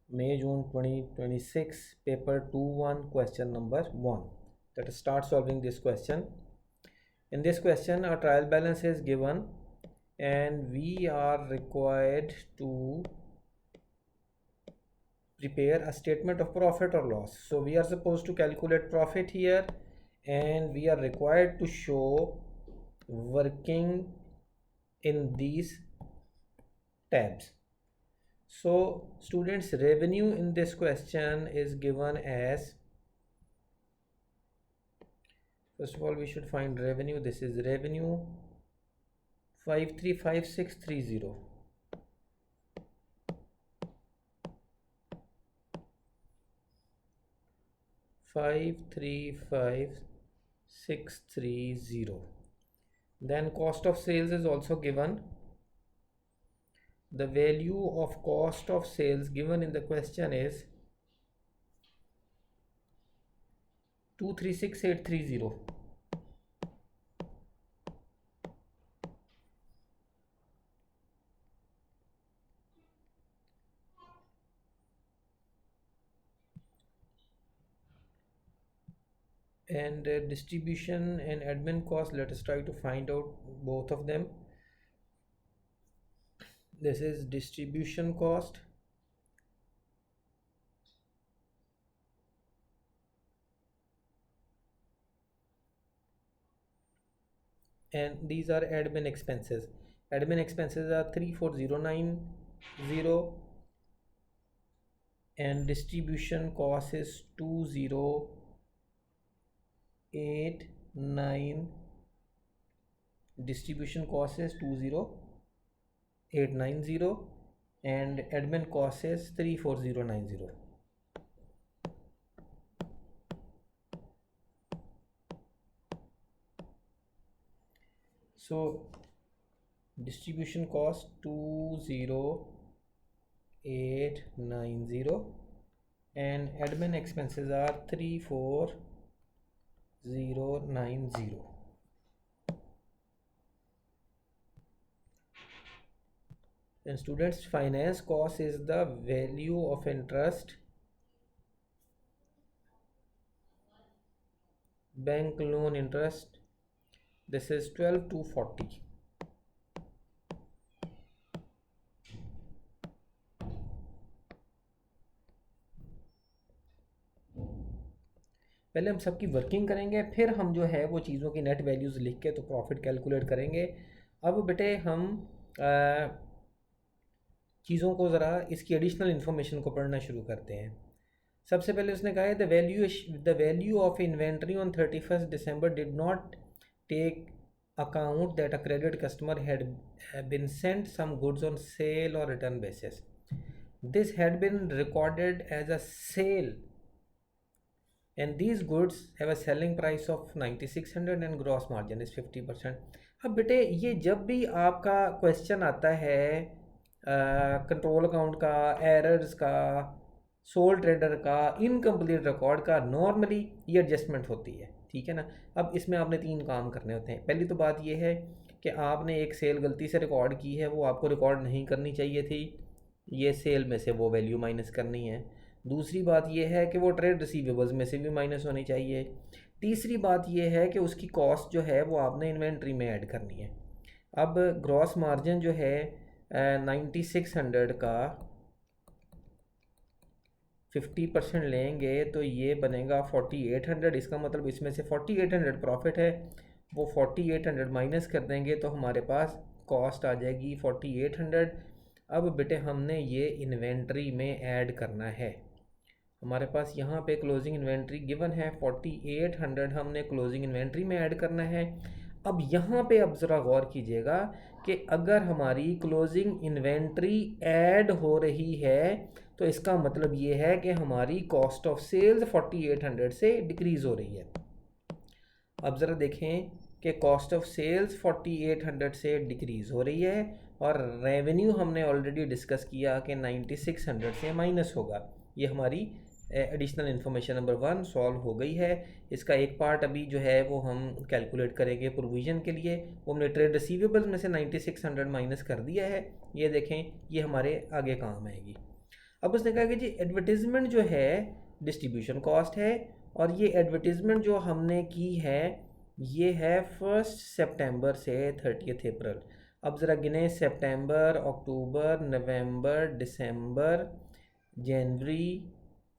May June 2026, paper 2-1, question number 1. Let us start solving this question. In this question, a trial balance is given and we are required to prepare a statement of profit or loss. So we are supposed to calculate profit here and we are required to show working in these tabs. So students, revenue in this question is given as, first of all we should find revenue. This is revenue 535630. 535630. Then cost of sales is also given. The value of cost of sales given in the question is 236830. And distribution and admin cost, let us try to find out both of them. This is distribution cost and these are admin expenses. Admin expenses are 34090 and distribution cost is 2089. Distribution cost is 20890 and admin cost is 34090. So distribution cost 20890 and admin expenses are 34090. And students, finance cost is the value of interest, bank loan interest. This is 12240. पहले हम सबकी working करेंगे, फिर हम जो है वो चीज़ों की नेट वैल्यूज़ लिख के तो प्रॉफिट कैलकुलेट करेंगे। अब बेटे हम चीज़ों को ज़रा इसकी एडिशनल इन्फॉर्मेशन को पढ़ना शुरू करते हैं। सबसे पहले उसने कहा है the value of inventory on 31 December did not take account that a credit customer had been sent some goods on sale or return basis. This had been recorded as a sale and these goods have a selling price of 9600 and gross margin is 50%. अब बेटे ये जब भी आपका question आता है control account का, errors का, सोल ट्रेडर का, इनकम्प्लीट रिकॉर्ड का, नॉर्मली ये एडजस्टमेंट होती है, ठीक है ना। अब इसमें आपने 3 काम करने होते हैं। पहली तो बात ये है कि आपने एक सेल गलती से रिकॉर्ड की है, वो आपको रिकॉर्ड नहीं करनी चाहिए थी, ये सेल में से वो वैल्यू माइनस करनी है। दूसरी बात ये है कि वो ट्रेड रिसीवेबल्स में से भी माइनस होनी चाहिए। तीसरी बात ये है कि उसकी कॉस्ट जो है वो आपने इन्वेंट्री में ऐड करनी है। अब ग्रॉस मार्जिन जो है 9600 का 50% लेंगे तो ये बनेगा 4800। इसका मतलब इसमें से 4800 प्रॉफिट है, वो 4800 माइनस कर देंगे तो हमारे पास कॉस्ट आ जाएगी 4800। अब बेटे हमने ये इन्वेंट्री में ऐड करना है। हमारे पास यहाँ पे क्लोजिंग इन्वेंट्री गिवन है 4800, हमने क्लोजिंग इन्वेंट्री में ऐड करना है। अब यहाँ पे अब ज़रा गौर कीजिएगा कि अगर हमारी क्लोजिंग इन्वेंट्री ऐड हो रही है तो इसका मतलब ये है कि हमारी कॉस्ट ऑफ सेल्स 4800 से डिक्रीज़ हो रही है। अब ज़रा देखें कि कॉस्ट ऑफ सेल्स 4800 से डिक्रीज़ हो रही है और रेवेन्यू हमने ऑलरेडी डिस्कस किया कि 9600 से माइनस होगा। ये हमारी एडिशनल इन्फॉर्मेशन नंबर 1 सॉल्व हो गई है। इसका एक पार्ट अभी जो है वो हम कैलकुलेट करेंगे प्रोविज़न के लिए। वो हमने ट्रेड रिसीवेबल्स में से 9600 माइनस कर दिया है। ये देखें, ये हमारे आगे काम आएगी। अब उसने कहा कि जी एडवर्टीज़मेंट जो है डिस्ट्रीब्यूशन कॉस्ट है, और ये एडवर्टीज़मेंट जो हमने की है ये है 1 सितंबर से 30 अप्रैल। अब ज़रा गिने, सितंबर, अक्टूबर, नवंबर, दिसंबर, जनवरी,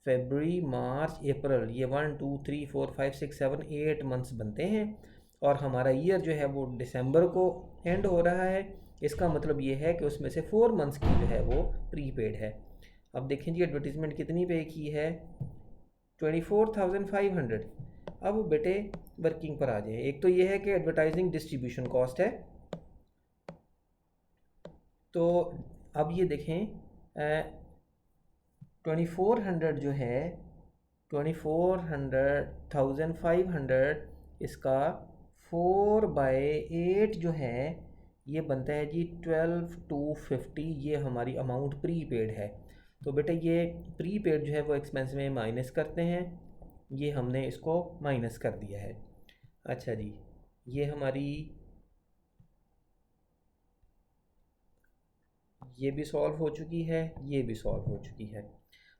फरवरी, मार्च, अप्रैल, ये 1 2 3 4 5 6 7 8 मंथ्स बनते हैं, और हमारा ईयर जो है वो दिसंबर को एंड हो रहा है। इसका मतलब ये है कि उसमें से 4 मंथ्स की जो है वो प्रीपेड है। अब देखें जी एडवर्टीज़मेंट कितनी पे की है, 24,500। अब बेटे वर्किंग पर आ जाए। एक तो ये है कि एडवर्टाइजिंग डिस्ट्रीब्यूशन कॉस्ट है, तो अब ये देखें 2400 जो है, 2400 इसका 4/8 जो है ये बनता है जी 12,250। ये हमारी अमाउंट प्री पेड है। तो बेटा ये प्री पेड जो है वो एक्सपेंस में माइनस करते हैं, ये हमने इसको माइनस कर दिया है। अच्छा जी, ये हमारी ये भी सॉल्व हो चुकी है, ये भी सॉल्व हो चुकी है।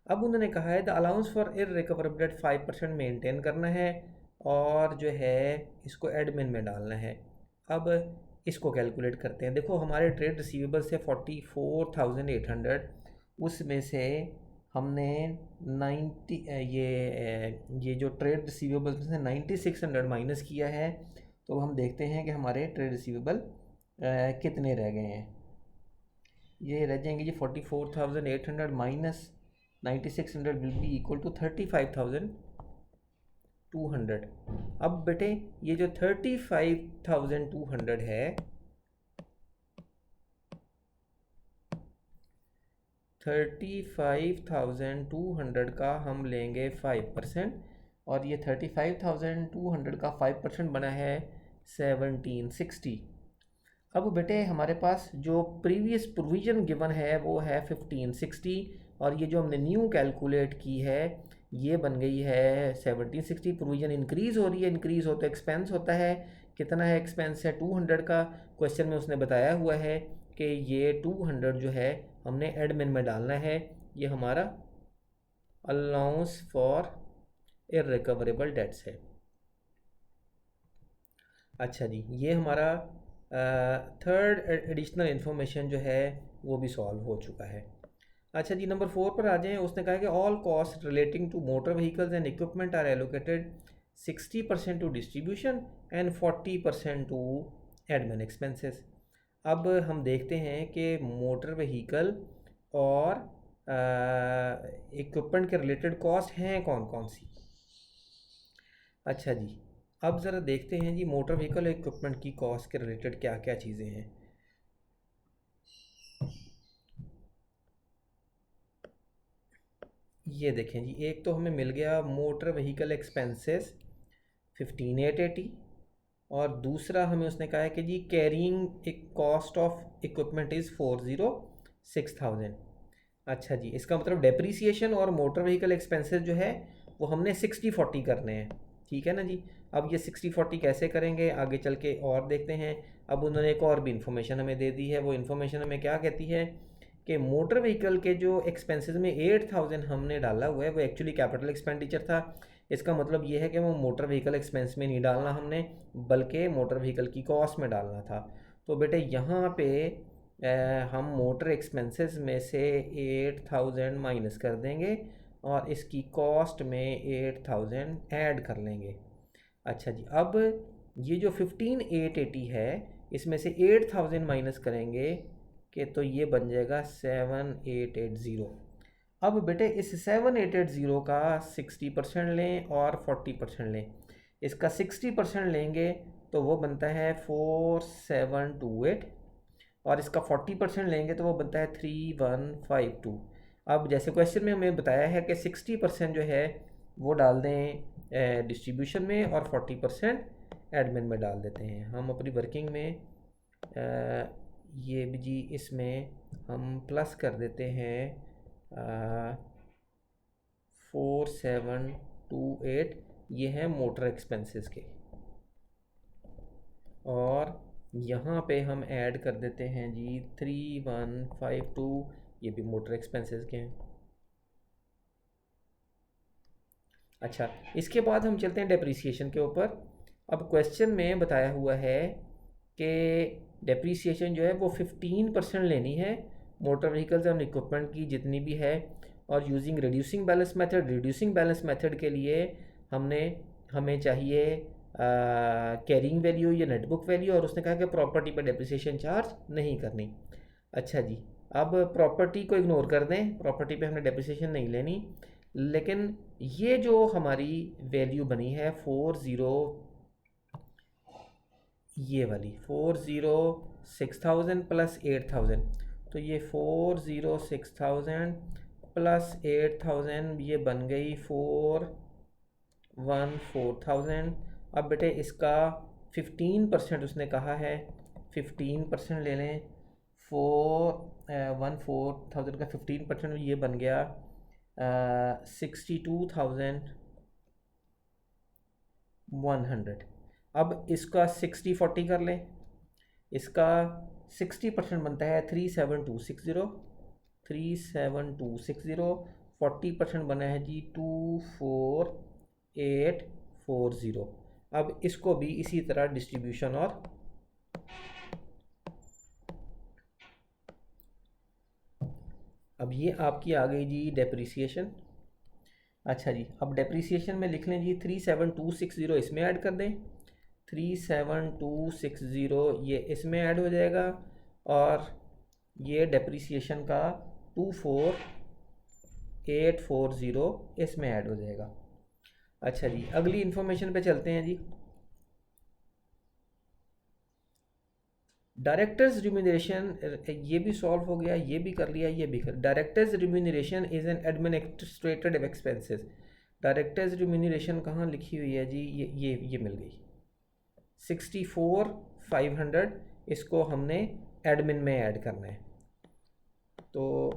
अब उन्होंने कहा है the allowance for irrecoverable debt 5% maintain करना है, और जो है इसको एडमिन में डालना है। अब इसको कैलकुलेट करते हैं। देखो हमारे ट्रेड रिसीवेबल से 44,800, उसमें से हमने 90 ये जो ट्रेड रिसीवेबल से 9600 माइनस किया है, तो हम देखते हैं कि हमारे ट्रेड रिसीवेबल कितने रह गए हैं। ये रह जाएंगे जी 44,800 minus 9600 will be equal to 35,200। अब बेटे ये जो 35,200 है, 35,200 का हम लेंगे 5%, और ये 35,200 का 5% बना है 1760। अब बेटे हमारे पास जो प्रीवियस प्रोविज़न गिवन है वो है 1560, और ये जो हमने न्यू कैलकुलेट की है ये बन गई है 1760। प्रोविज़न इंक्रीज़ हो रही है, इंक्रीज़ हो तो एक्सपेंस होता है। कितना है एक्सपेंस है 200 का। क्वेश्चन में उसने बताया हुआ है कि ये 200 जो है हमने एडमिन में डालना है। ये हमारा अलाउंस फॉर इररिकवरेबल डेट्स है। अच्छा जी, ये हमारा थर्ड एडिशनल इन्फॉर्मेशन जो है वो भी सॉल्व हो चुका है। अच्छा जी, नंबर 4 पर आ जाएं। उसने कहा कि all cost relating to motor vehicles and equipment are allocated 60% to distribution and 40% to admin expenses. अब हम देखते हैं कि मोटर व्हीकल और इक्विपमेंट के रिलेटेड कॉस्ट हैं कौन कौन सी। अच्छा जी, अब ज़रा देखते हैं जी मोटर व्हीकल इक्विपमेंट की कॉस्ट के रिलेटेड क्या क्या चीज़ें हैं। ये देखें जी, एक तो हमें मिल गया मोटर व्हीकल एक्सपेंसेस 15,880, और दूसरा हमें उसने कहा है कि जी कैरिंग एक कॉस्ट ऑफ इक्विपमेंट इज़ 406,000। अच्छा जी, इसका मतलब डेप्रीसिएशन और मोटर व्हीकल एक्सपेंसेस जो है वो हमने 60-40 करने हैं। ठीक है ना जी। अब ये 60-40 कैसे करेंगे आगे चल के और देखते हैं। अब उन्होंने एक और भी इन्फॉर्मेशन हमें दे दी है। वो इन्फॉर्मेशन हमें क्या कहती है कि मोटर व्हीकल के जो एक्सपेंसेस में 8,000 हमने डाला हुआ है वो एक्चुअली कैपिटल एक्सपेंडिचर था। इसका मतलब ये है कि वो मोटर व्हीकल एक्सपेंस में नहीं डालना हमने, बल्कि मोटर व्हीकल की कॉस्ट में डालना था। तो बेटे यहाँ पे हम मोटर एक्सपेंसेस में से 8,000 माइनस कर देंगे, और इसकी कॉस्ट में 8,000 ऐड कर लेंगे। अच्छा जी, अब ये जो 15,880 है इसमें से 8,000 माइनस करेंगे कि तो ये बन जाएगा 7,880। अब बेटे इस 7,880 का 60% लें और 40% लें। इसका 60% लेंगे तो वो बनता है 4,728, और इसका 40% लेंगे तो वो बनता है 3,152। अब जैसे क्वेश्चन में हमें बताया है कि 60% जो है वो डाल दें डिस्ट्रीब्यूशन में, और 40% एडमिन में डाल देते हैं। हम अपनी वर्किंग में ये भी जी इसमें हम प्लस कर देते हैं 4,728, ये हैं मोटर एक्सपेंसेस के, और यहाँ पे हम ऐड कर देते हैं जी 3,152, ये भी मोटर एक्सपेंसेस के हैं। अच्छा, इसके बाद हम चलते हैं डेप्रीसिएशन के ऊपर। अब क्वेश्चन में बताया हुआ है कि डेप्रीसिएशन जो है वो 15% लेनी है मोटर व्हीकल्स एंड इक्विपमेंट की जितनी भी है, और using reducing balance method. Reducing balance method के लिए हमने हमें चाहिए कैरिंग वैल्यू या नेटबुक वैल्यू, और उसने कहा कि प्रॉपर्टी पर डेप्रिसिएशन चार्ज नहीं करनी। अच्छा जी, अब प्रॉपर्टी को इग्नोर कर दें, प्रॉपर्टी पे हमने डेप्रिसिएशन नहीं लेनी, लेकिन ये जो हमारी वैल्यू बनी है 40, ये वाली 406,000 प्लस 8,000, तो ये 406,000 प्लस 8,000 ये बन गई 414,000। अब बेटे इसका 15% उसने कहा है, 15% ले लें। 414,000 का 15% ये बन गया 62,100। अब इसका 60-40 कर लें, इसका 60% बनता है 37260, 37260। 40% बना है जी 24,840। अब इसको भी इसी तरह डिस्ट्रीब्यूशन, और अब ये आपकी आ गई जी डेप्रिसिएशन। अच्छा जी, अब डेप्रिसिएशन में लिख लें जी 37260 इसमें ऐड कर दें, 37260 ये इसमें ऐड हो जाएगा, और ये डेप्रिसिएशन का 24,840 इसमें ऐड हो जाएगा। अच्छा जी, अगली इन्फॉर्मेशन पे चलते हैं जी। डायरेक्टर्स रिम्यूनरेशन, ये भी सॉल्व हो गया, ये भी कर लिया, ये भी कर। Directors remuneration is an administrative expenses. Directors remuneration कहाँ लिखी हुई है जी, ये मिल गई 64,500, इसको हमने एडमिन में ऐड करना है। तो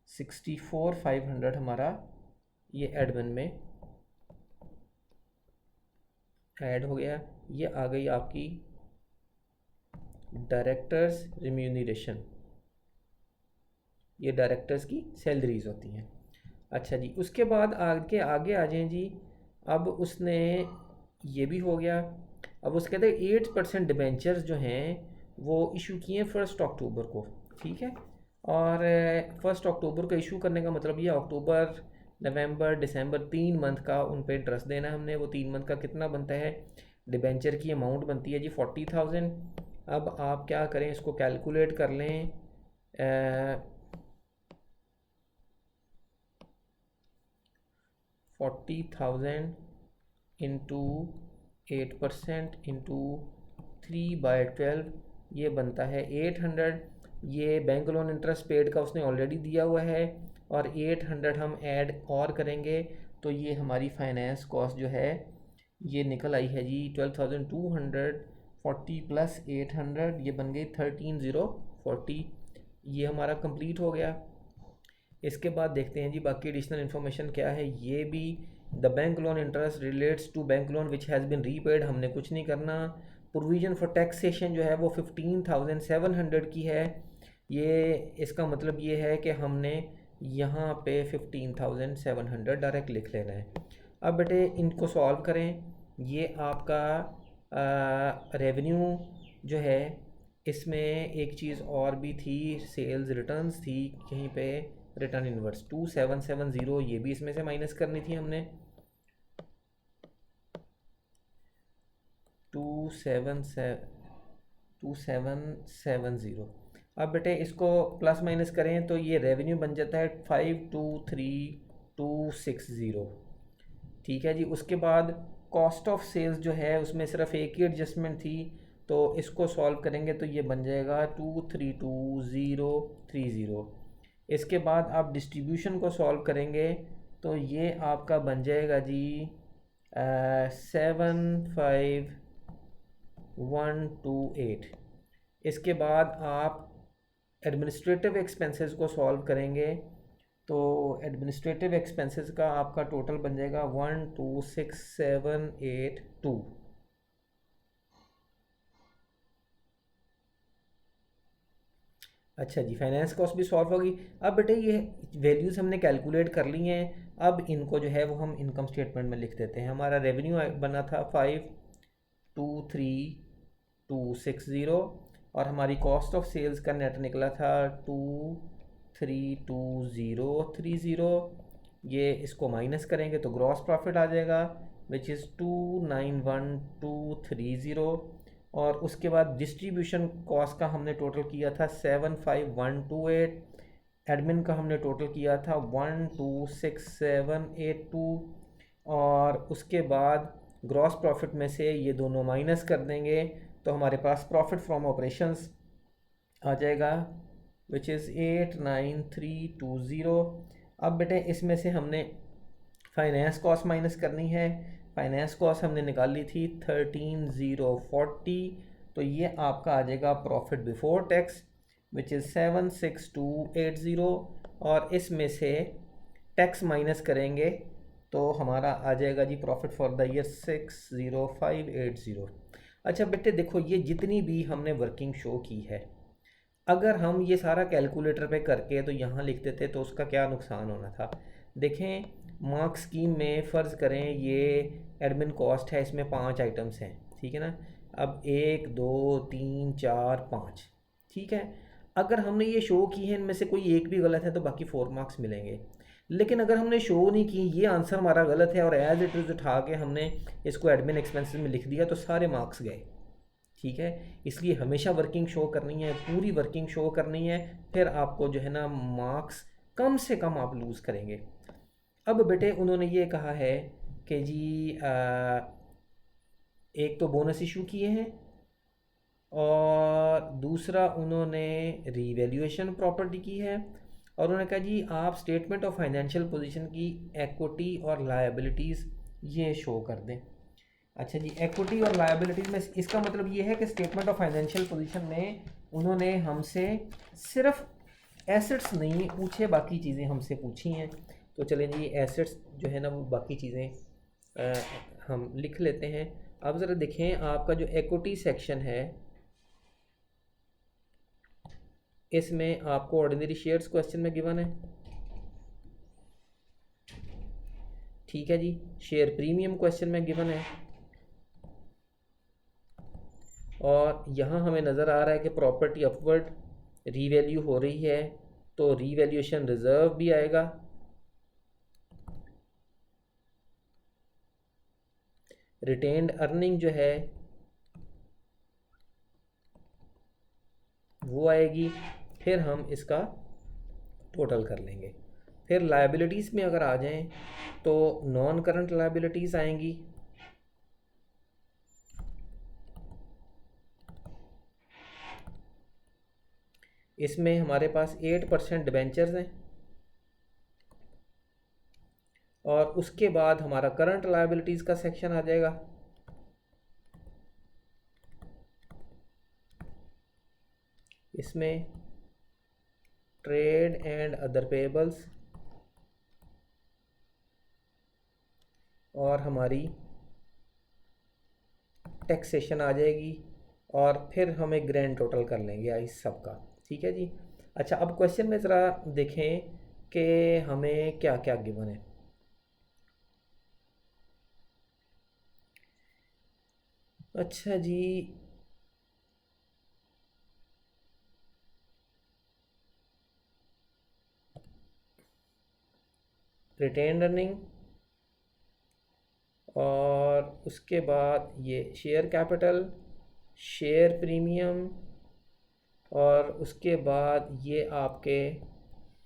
64,500 हमारा ये एडमिन में ऐड हो गया। ये आ गई आपकी डायरेक्टर्स रिम्यूनरेशन, ये डायरेक्टर्स की सैलरीज होती हैं। अच्छा जी, उसके बाद आगे आगे आ जाएं जी। अब उसने ये भी हो गया। अब उसके कहते हैं 8% डिबेंचर्स जो हैं वो इशू किए 1 अक्टूबर को, ठीक है। और 1 अक्टूबर को इशू करने का मतलब ये अक्टूबर, नवंबर, दिसंबर 3 मंथ का उन पे इंटरेस्ट देना है हमने। वो 3 मंथ का कितना बनता है, डिबेंचर की अमाउंट बनती है जी 40,000। अब आप क्या करें, इसको कैलकुलेट कर लें। 40,000 इंटू 8% इंटू 3/12, ये बनता है 800। ये बैंक लोन इंटरेस्ट पेड का उसने ऑलरेडी दिया हुआ है, और 800 हम ऐड और करेंगे, तो ये हमारी फाइनेंस कॉस्ट जो है ये निकल आई है जी 12,240 प्लस 800, ये बन गई 13,040। ये हमारा कंप्लीट हो गया। इसके बाद देखते हैं जी बाकी एडिशनल इन्फॉर्मेशन क्या है। ये भी the bank loan interest relates to bank loan which has been repaid, हमने कुछ नहीं करना। प्रोविज़न फॉर टैक्सेशन जो है वो 15,700 की है। ये इसका मतलब ये है कि हमने यहाँ पे 15,700 डायरेक्ट लिख लेना है। अब बेटे इनको सॉल्व करें। ये आपका रेवेन्यू जो है, इसमें एक चीज़ और भी थी, सेल्स रिटर्न्स थी कहीं पे, रिटर्न इनवर्स 2770, ये भी इसमें से माइनस करनी थी हमने। 2770। अब बेटे इसको प्लस माइनस करें तो ये रेवेन्यू बन जाता है 523260, ठीक है जी। उसके बाद कॉस्ट ऑफ सेल्स जो है उसमें सिर्फ एक ही एडजस्टमेंट थी, तो इसको सॉल्व करेंगे तो ये बन जाएगा 232030। इसके बाद आप डिस्ट्रीब्यूशन को सॉल्व करेंगे तो ये आपका बन जाएगा जी 75,128। इसके बाद आप एडमिनिस्ट्रेटिव एक्सपेंसेस को सॉल्व करेंगे तो एडमिनिस्ट्रेटिव एक्सपेंसेस का आपका टोटल बन जाएगा 126,782। अच्छा जी, फाइनेंस कॉस्ट भी सॉल्व होगी। अब बेटे ये वैल्यूज़ हमने कैलकुलेट कर ली हैं, अब इनको जो है वो हम इनकम स्टेटमेंट में लिख देते हैं। हमारा रेवेन्यू बना था 523260, और हमारी कॉस्ट ऑफ सेल्स का नेट निकला था 232030। ये इसको माइनस करेंगे तो ग्रॉस प्रॉफिट आ जाएगा, विच इज़ 291230। और उसके डिस्ट्रीब्यूशन डिस्ट्रीब्यूशन कॉस्ट का हमने टोटल किया था 75128, एडमिन का हमने टोटल किया था 126782, और उसके बाद ग्रॉस प्रॉफिट में से ये दोनों माइनस कर देंगे तो हमारे पास प्रॉफिट फ्रॉम ऑपरेशंस आ जाएगा, विच इज़ 89320। अब बेटे इसमें से हमने फाइनेंस कॉस्ट माइनस करनी है। फाइनेंस कॉस्ट हमने निकाल ली थी 13040, तो ये आपका आ जाएगा profit before tax, which is 76280, और इसमें से टैक्स माइनस करेंगे तो हमारा आ जाएगा जी प्रॉफिट फॉर द ईयर 60580। अच्छा बेटे देखो, ये जितनी भी हमने वर्किंग शो की है, अगर हम ये सारा कैलकुलेटर पे करके तो यहाँ लिख देते तो उसका क्या नुकसान होना था। देखें, मार्क स्कीम में फ़र्ज़ करें ये एडमिन कॉस्ट है, इसमें 5 आइटम्स हैं, ठीक है ना। अब 1 2 3 4 5, ठीक है। अगर हमने ये शो की है, इनमें से कोई एक भी गलत है तो बाकी 4 मार्क्स मिलेंगे। लेकिन अगर हमने शो नहीं की, ये आंसर हमारा गलत है और एज इट इज़ उठा के हमने इसको एडमिन एक्सपेंसेस में लिख दिया, तो सारे मार्क्स गए, ठीक है। इसलिए हमेशा वर्किंग शो करनी है, पूरी वर्किंग शो करनी है, फिर आपको जो है ना मार्क्स कम से कम आप लूज़ करेंगे। अब बेटे उन्होंने ये कहा है कि जी एक तो बोनस इशू किए हैं, और दूसरा उन्होंने रीवैल्यूएशन प्रॉपर्टी की है, और उन्होंने कहा जी आप स्टेटमेंट ऑफ फाइनेंशियल पोजीशन की इक्विटी और लायबिलिटीज़ ये शो कर दें। अच्छा जी, इक्विटी और लायबिलिटीज़ में इसका मतलब ये है कि स्टेटमेंट ऑफ फाइनेंशियल पोजीशन में उन्होंने हमसे सिर्फ एसेट्स नहीं पूछे, बाकी चीज़ें हमसे पूछी हैं। तो चलें जी, एसेट्स जो है ना वो बाकी चीज़ें हम लिख लेते हैं। अब ज़रा देखें, आपका जो इक्विटी सेक्शन है इसमें आपको ऑर्डिनरी शेयर्स क्वेश्चन में गिवन है, ठीक है जी। शेयर प्रीमियम क्वेश्चन में गिवन है, और यहाँ हमें नज़र आ रहा है कि प्रॉपर्टी अपवर्ड रीवैल्यू हो रही है, तो रीवैल्यूएशन रिजर्व भी आएगा। रिटेन्ड अर्निंग जो है वो आएगी, फिर हम इसका टोटल कर लेंगे। फिर लायबिलिटीज़ में अगर आ जाएं तो नॉन करंट लायबिलिटीज़ आएंगी, इसमें हमारे पास 8% डिबेंचर्स हैं, और उसके बाद हमारा करंट लायबिलिटीज़ का सेक्शन आ जाएगा। इसमें ट्रेड एंड अदर पेबल्स, और हमारी टैक्सेशन आ जाएगी, और फिर हमें ग्रैंड टोटल कर लेंगे इस सब का, ठीक है जी। अच्छा, अब क्वेश्चन में ज़रा देखें कि हमें क्या क्या गिवन है। अच्छा जी, रिटेन्ड अर्निंग, और उसके बाद ये शेयर कैपिटल, शेयर प्रीमियम, और उसके बाद ये आपके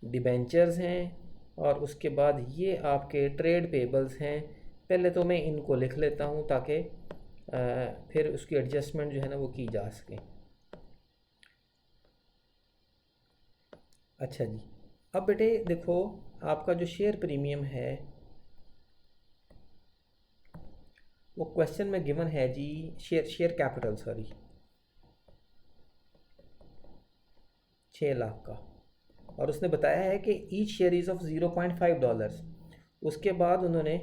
डिबेंचर्स हैं, और उसके बाद ये आपके ट्रेड पेबल्स हैं। पहले तो मैं इनको लिख लेता हूँ ताकि फिर उसकी एडजस्टमेंट जो है ना वो की जा सके। अच्छा जी, अब बेटे देखो, आपका जो शेयर प्रीमियम है वो क्वेश्चन में गिवन है जी, शेयर कैपिटल सॉरी 6 लाख का, और उसने बताया है कि ईच शेयर इज़ ऑफ $0.5। उसके बाद उन्होंने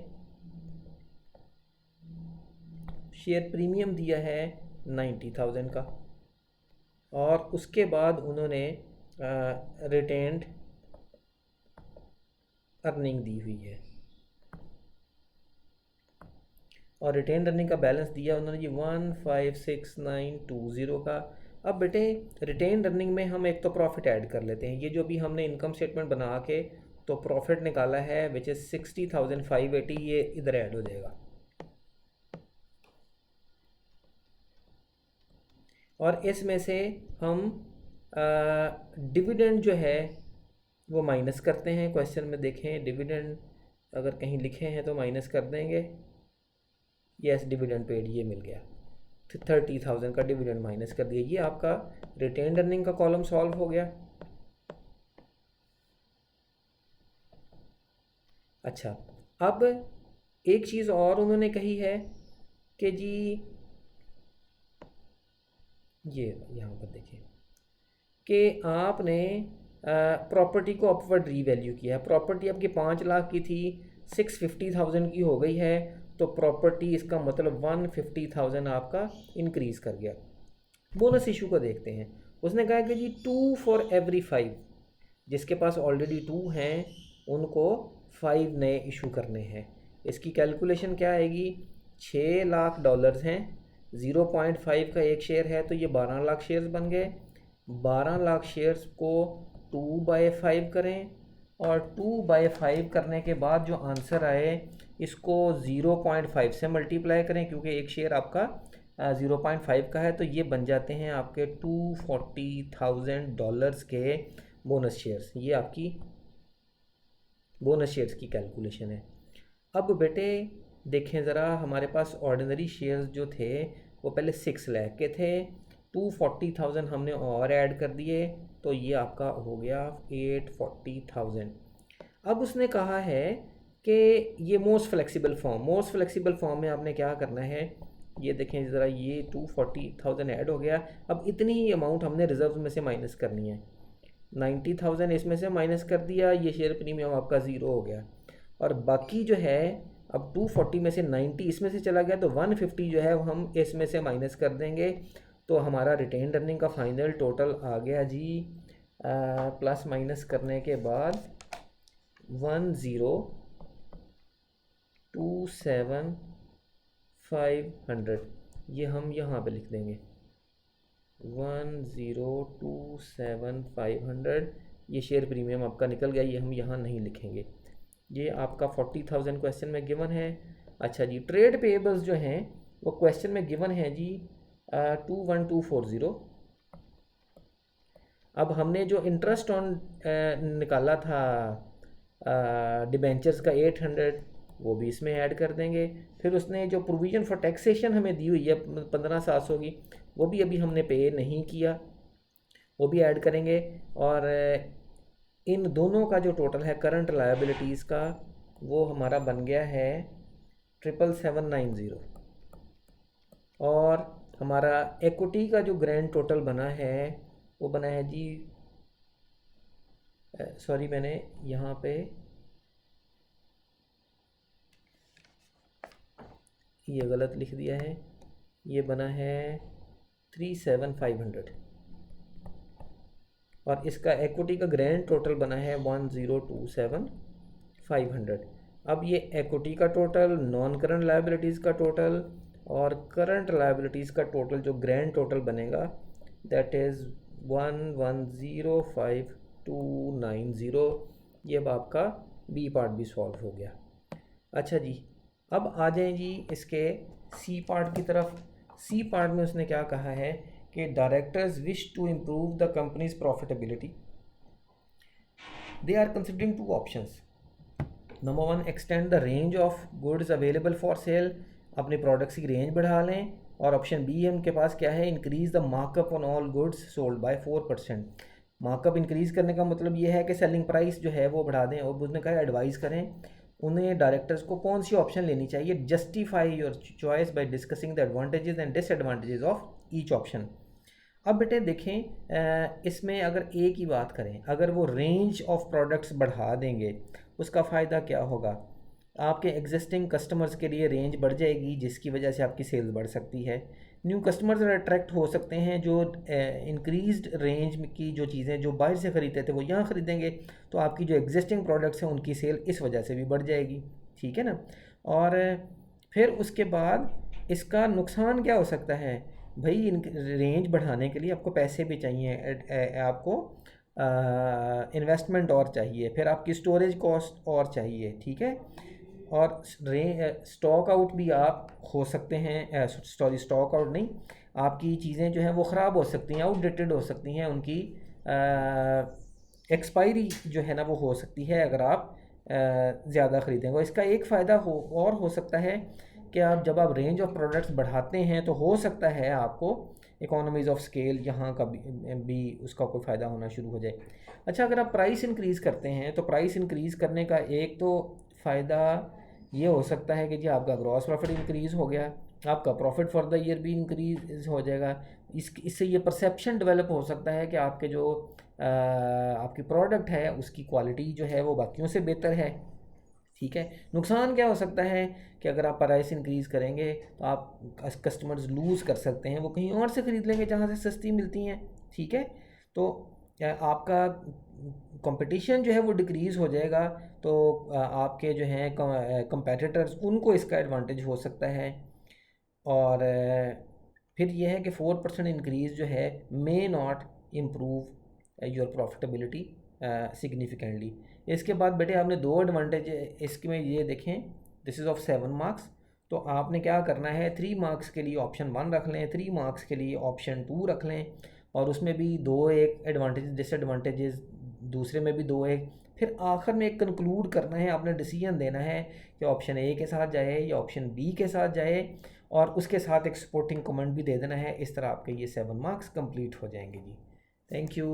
शेयर प्रीमियम दिया है 90,000 का, और उसके बाद उन्होंने रिटेन्ड अर्निंग दी हुई है और रिटेन अर्निंग का बैलेंस दिया उन्होंने जी 156920 का। अब बेटे रिटेन अर्निंग में हम एक तो प्रॉफिट ऐड कर लेते हैं। ये जो भी हमने इनकम स्टेटमेंट बना के तो प्रॉफिट निकाला है विच इज़ 60,580, ये इधर ऐड हो जाएगा। और इसमें से हम डिविडेंड जो है वो माइनस करते हैं। क्वेश्चन में देखें डिविडेंड अगर कहीं लिखे हैं तो माइनस कर देंगे। यस, डिविडेंड पेड ये मिल गया, 30,000 का डिविडेंड माइनस कर दिया। ये आपका रिटेन्ड अर्निंग का कॉलम सॉल्व हो गया। अच्छा, अब एक चीज़ और उन्होंने कही है कि जी ये यहाँ पर देखिए कि आपने प्रॉपर्टी को अपवर्ड रीवैल्यू किया है। प्रॉपर्टी आपकी 5 लाख की थी, 650,000 की हो गई है, तो प्रॉपर्टी इसका मतलब 150,000 आपका इंक्रीज़ कर गया। बोनस इशू को देखते हैं। उसने कहा कि जी 2 फॉर एवरी 5, जिसके पास ऑलरेडी 2 हैं उनको 5 नए इशू करने हैं। इसकी कैलकुलेशन क्या आएगी, $6 लाख हैं, 0.5 का एक शेयर है तो ये 12 लाख शेयर्स बन गए। 12 लाख शेयर्स को 2/5 करें और 2/5 करने के बाद जो आंसर आए इसको 0.5 से मल्टीप्लाई करें, क्योंकि एक शेयर आपका 0.5 का है, तो ये बन जाते हैं आपके $240,000 के बोनस शेयर्स। ये आपकी बोनस शेयर्स की कैलकुलेशन है। अब बेटे देखें ज़रा, हमारे पास ऑर्डिनरी शेयर्स जो थे वो पहले 6 लाख के थे, 240,000 हमने और ऐड कर दिए तो ये आपका हो गया 840,000। अब उसने कहा है कि ये मोस्ट फ्लेक्सिबल फॉर्म में आपने क्या करना है, ये देखें ज़रा, ये 240,000 ऐड हो गया। अब इतनी ही अमाउंट हमने रिजर्व में से माइनस करनी है, 90,000 इसमें से माइनस कर दिया, ये शेयर प्रीमियम आपका ज़ीरो हो गया। और बाकी जो है अब 240 में से 90 इसमें से चला गया तो 150 जो है वो हम इसमें से माइनस कर देंगे, तो हमारा रिटेन्ड अर्निंग का फाइनल टोटल आ गया जी प्लस माइनस करने के बाद 1,027,500। ये हम यहाँ पे लिख देंगे 1,027,500। ये शेयर प्रीमियम आपका निकल गया, ये हम यहाँ नहीं लिखेंगे। ये आपका 40,000 क्वेश्चन में गिवन है। अच्छा जी, ट्रेड पेएबल्स जो हैं वो क्वेश्चन में गिवन है जी 21240। अब हमने जो इंटरेस्ट ऑन निकाला था डिबेंचर्स का 800, वो भी इसमें ऐड कर देंगे। फिर उसने जो प्रोविज़न फॉर टैक्सेशन हमें दी हुई है 15,700 की, वो भी अभी हमने पे नहीं किया, वो भी ऐड करेंगे। और इन दोनों का जो टोटल है करंट लायबिलिटीज़ का वो हमारा बन गया है 77790। और हमारा इक्विटी का जो ग्रैंड टोटल बना है वो बना है जी, सॉरी मैंने यहाँ पे ये गलत लिख दिया है, ये बना है 37,500 और इसका इक्विटी का ग्रैंड टोटल बना है 1,027,500। अब ये इक्विटी का टोटल, नॉन करंट लायबिलिटीज़ का टोटल और करंट लायबिलिटीज़ का टोटल जो ग्रैंड टोटल बनेगा दैट इज़ 1,105,290। ये अब आपका बी पार्ट भी सॉल्व हो गया। अच्छा जी, अब आ जाएं जी इसके सी पार्ट की तरफ। सी पार्ट में उसने क्या कहा है कि directors wish to improve the company's profitability, they are considering 2 options. Number 1, extend the range of goods available for sale, अपने प्रोडक्ट्स की रेंज बढ़ा लें। और ऑप्शन बी उनके पास क्या है, increase the markup on all goods sold by 4%। Markup increase करने का मतलब ये है कि सेलिंग प्राइस जो है वो बढ़ा दें। और उसने कहा एडवाइस करें उन्हें डायरेक्टर्स को कौन सी ऑप्शन लेनी चाहिए, justify your choice by discussing the advantages and disadvantages of each option. अब बेटे देखें, इसमें अगर एक ही बात करें, अगर वो रेंज ऑफ प्रोडक्ट्स बढ़ा देंगे उसका फ़ायदा क्या होगा, आपके एग्जिस्टिंग कस्टमर्स के लिए रेंज बढ़ जाएगी जिसकी वजह से आपकी सेल्स बढ़ सकती है। न्यू कस्टमर्स अट्रैक्ट हो सकते हैं जो इंक्रीज्ड रेंज की जो चीज़ें जो बाहर से ख़रीदते थे वो यहाँ ख़रीदेंगे, तो आपकी जो एग्जिस्टिंग प्रोडक्ट्स हैं उनकी सेल इस वजह से भी बढ़ जाएगी, ठीक है ना। और फिर उसके बाद इसका नुकसान क्या हो सकता है भाई, इन रेंज बढ़ाने के लिए आपको पैसे भी चाहिए, आपको इन्वेस्टमेंट और चाहिए, फिर आपकी स्टोरेज कॉस्ट और चाहिए, ठीक है। और स्टॉक आउट भी आप हो सकते हैं, सॉरी स्टॉक आउट नहीं, आपकी चीज़ें जो हैं वो ख़राब हो सकती हैं, आउटडेटेड हो सकती हैं, उनकी एक्सपायरी जो है ना वो हो सकती है अगर आप ज़्यादा ख़रीदेंगे। और इसका एक फ़ायदा हो सकता है कि आप जब आप रेंज ऑफ प्रोडक्ट्स बढ़ाते हैं तो हो सकता है आपको इकोनॉमीज़ ऑफ स्केल यहाँ का भी उसका कोई फ़ायदा होना शुरू हो जाए। अच्छा, अगर आप प्राइस इंक्रीज़ करते हैं तो प्राइस इंक्रीज़ करने का एक तो फ़ायदा ये हो सकता है कि जी आपका ग्रॉस प्रॉफिट इंक्रीज़ हो गया, आपका प्रॉफिट फॉर द ईयर भी इंक्रीज हो जाएगा। इससे ये परसेप्शन डेवलप हो सकता है कि आपके जो आपकी प्रोडक्ट है उसकी क्वालिटी जो है वो बाकियों से बेहतर है, ठीक है। नुकसान क्या हो सकता है कि अगर आप प्राइस इंक्रीज़ करेंगे तो आप कस्टमर्स लूज़ कर सकते हैं, वो कहीं और से ख़रीद लेंगे जहाँ से सस्ती मिलती हैं, ठीक है। तो आपका कंपटीशन जो है वो डिक्रीज़ हो जाएगा, तो आपके जो हैं कंपेटिटर्स उनको इसका एडवांटेज हो सकता है। और फिर ये है कि 4% इंक्रीज़ जो है may not improve your profitability significantly. इसके बाद बेटे आपने दो एडवांटेज इसमें ये देखें, दिस इज़ ऑफ 7 मार्क्स, तो आपने क्या करना है 3 मार्क्स के लिए ऑप्शन 1 रख लें, 3 मार्क्स के लिए ऑप्शन 2 रख लें, और उसमें भी दो एक एडवांटेज डिसएडवांटेजेस, दूसरे में भी दो एक, फिर आखिर में एक कंक्लूड करना है, आपने डिसीजन देना है कि ऑप्शन ए के साथ जाए या ऑप्शन बी के साथ जाए, और उसके साथ एक सपोर्टिंग कमेंट भी दे देना है। इस तरह आपके ये 7 मार्क्स कंप्लीट हो जाएंगे जी। Thank you.